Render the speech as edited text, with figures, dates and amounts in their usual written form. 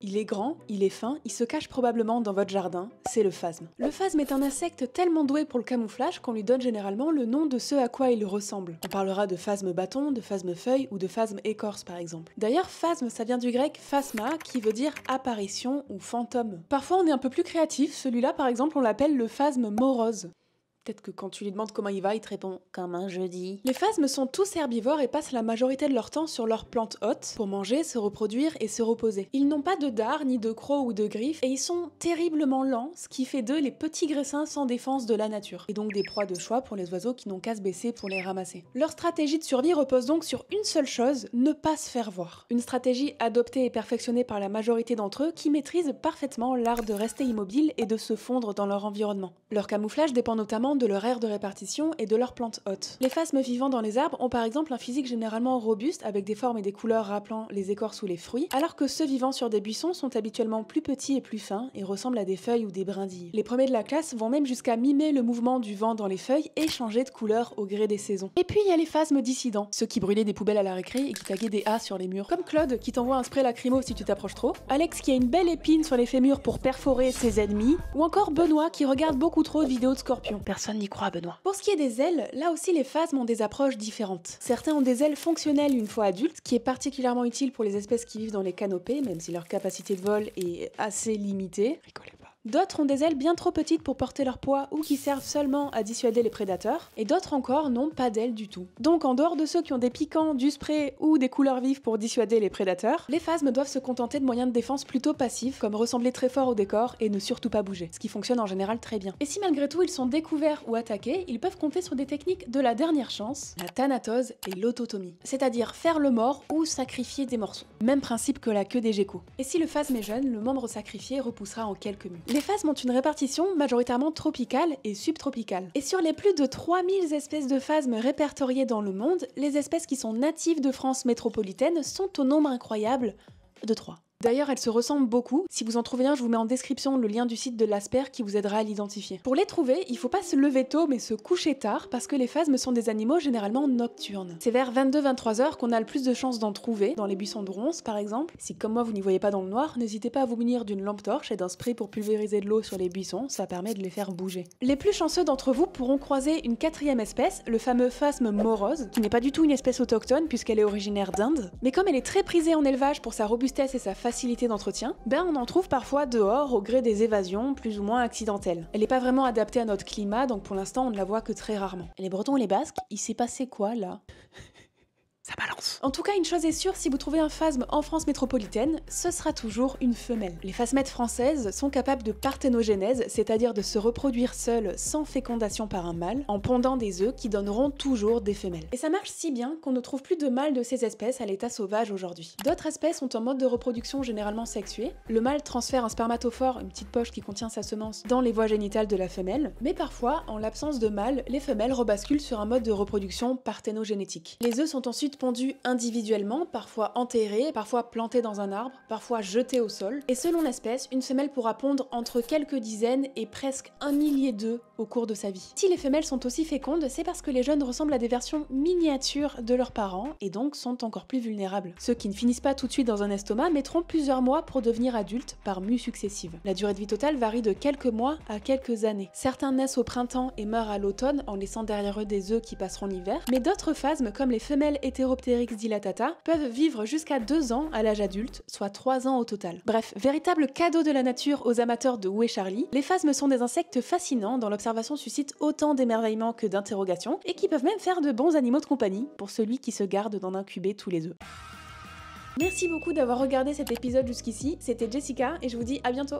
Il est grand, il est fin, il se cache probablement dans votre jardin, c'est le phasme. Le phasme est un insecte tellement doué pour le camouflage qu'on lui donne généralement le nom de ce à quoi il ressemble. On parlera de phasme bâton, de phasme feuille ou de phasme écorce par exemple. D'ailleurs, phasme ça vient du grec phasma qui veut dire apparition ou fantôme. Parfois on est un peu plus créatif, celui-là par exemple on l'appelle le phasme morose. Peut-être que quand tu lui demandes comment il va, il te répond « comme un jeudi ». Les phasmes sont tous herbivores et passent la majorité de leur temps sur leurs plantes hôtes pour manger, se reproduire et se reposer. Ils n'ont pas de dard, ni de crocs ou de griffes et ils sont terriblement lents, ce qui fait d'eux les petits gressins sans défense de la nature. Et donc des proies de choix pour les oiseaux qui n'ont qu'à se baisser pour les ramasser. Leur stratégie de survie repose donc sur une seule chose, ne pas se faire voir. Une stratégie adoptée et perfectionnée par la majorité d'entre eux qui maîtrisent parfaitement l'art de rester immobiles et de se fondre dans leur environnement. Leur camouflage dépend notamment de leur aire de répartition et de leurs plantes hôtes. Les phasmes vivant dans les arbres ont par exemple un physique généralement robuste avec des formes et des couleurs rappelant les écorces ou les fruits, alors que ceux vivant sur des buissons sont habituellement plus petits et plus fins et ressemblent à des feuilles ou des brindilles. Les premiers de la classe vont même jusqu'à mimer le mouvement du vent dans les feuilles et changer de couleur au gré des saisons. Et puis il y a les phasmes dissidents, ceux qui brûlaient des poubelles à la récré et qui taguaient des A sur les murs. Comme Claude qui t'envoie un spray lacrymo si tu t'approches trop, Alex qui a une belle épine sur les fémurs pour perforer ses ennemis, ou encore Benoît qui regarde beaucoup trop de vidéos de scorpions. Personne n'y croit, Benoît. Pour ce qui est des ailes, là aussi les phasmes ont des approches différentes. Certains ont des ailes fonctionnelles une fois adultes, qui est particulièrement utile pour les espèces qui vivent dans les canopées, même si leur capacité de vol est assez limitée. Rigolez pas. D'autres ont des ailes bien trop petites pour porter leur poids ou qui servent seulement à dissuader les prédateurs, et d'autres encore n'ont pas d'ailes du tout. Donc en dehors de ceux qui ont des piquants, du spray ou des couleurs vives pour dissuader les prédateurs, les phasmes doivent se contenter de moyens de défense plutôt passifs, comme ressembler très fort au décor et ne surtout pas bouger, ce qui fonctionne en général très bien. Et si malgré tout ils sont découverts ou attaqués, ils peuvent compter sur des techniques de la dernière chance, la thanatose et l'autotomie, c'est-à-dire faire le mort ou sacrifier des morceaux. Même principe que la queue des geckos. Et si le phasme est jeune, le membre sacrifié repoussera en quelques mues. Les phasmes ont une répartition majoritairement tropicale et subtropicale. Et sur les plus de 3000 espèces de phasmes répertoriées dans le monde, les espèces qui sont natives de France métropolitaine sont au nombre incroyable de 3. D'ailleurs, elles se ressemblent beaucoup. Si vous en trouvez un, je vous mets en description le lien du site de l'Asper qui vous aidera à l'identifier. Pour les trouver, il faut pas se lever tôt mais se coucher tard parce que les phasmes sont des animaux généralement nocturnes. C'est vers 22-23 heures qu'on a le plus de chances d'en trouver, dans les buissons de ronces par exemple. Si comme moi vous n'y voyez pas dans le noir, n'hésitez pas à vous munir d'une lampe torche et d'un spray pour pulvériser de l'eau sur les buissons, ça permet de les faire bouger. Les plus chanceux d'entre vous pourront croiser une quatrième espèce, le fameux phasme morose, qui n'est pas du tout une espèce autochtone puisqu'elle est originaire d'Inde, mais comme elle est très prisée en élevage pour sa robustesse et sa facilité d'entretien, on en trouve parfois dehors au gré des évasions plus ou moins accidentelles. Elle n'est pas vraiment adaptée à notre climat, donc pour l'instant on ne la voit que très rarement. Et les Bretons et les Basques, il s'est passé quoi là? Ça balance. En tout cas, une chose est sûre, si vous trouvez un phasme en France métropolitaine, ce sera toujours une femelle. Les phasmettes françaises sont capables de parthénogénèse, c'est-à-dire de se reproduire seules sans fécondation par un mâle, en pondant des œufs qui donneront toujours des femelles. Et ça marche si bien qu'on ne trouve plus de mâles de ces espèces à l'état sauvage aujourd'hui. D'autres espèces ont un mode de reproduction généralement sexué. Le mâle transfère un spermatophore, une petite poche qui contient sa semence, dans les voies génitales de la femelle, mais parfois, en l'absence de mâle, les femelles rebasculent sur un mode de reproduction parthénogénétique. Les œufs sont ensuite pondus individuellement, parfois enterrés, parfois plantés dans un arbre, parfois jetés au sol. Et selon l'espèce, une femelle pourra pondre entre quelques dizaines et presque 1 millier d'œufs au cours de sa vie. Si les femelles sont aussi fécondes, c'est parce que les jeunes ressemblent à des versions miniatures de leurs parents et donc sont encore plus vulnérables. Ceux qui ne finissent pas tout de suite dans un estomac mettront plusieurs mois pour devenir adultes par mues successives. La durée de vie totale varie de quelques mois à quelques années. Certains naissent au printemps et meurent à l'automne en laissant derrière eux des œufs qui passeront l'hiver, mais d'autres phasmes comme les femelles Heteropteryx dilatata peuvent vivre jusqu'à 2 ans à l'âge adulte, soit 3 ans au total. Bref, véritable cadeau de la nature aux amateurs de Où est Charlie, les phasmes sont des insectes fascinants dont l'observation suscite autant d'émerveillement que d'interrogations et qui peuvent même faire de bons animaux de compagnie pour celui qui se garde d'en incuber tous les œufs. Merci beaucoup d'avoir regardé cet épisode jusqu'ici, c'était Jessica et je vous dis à bientôt.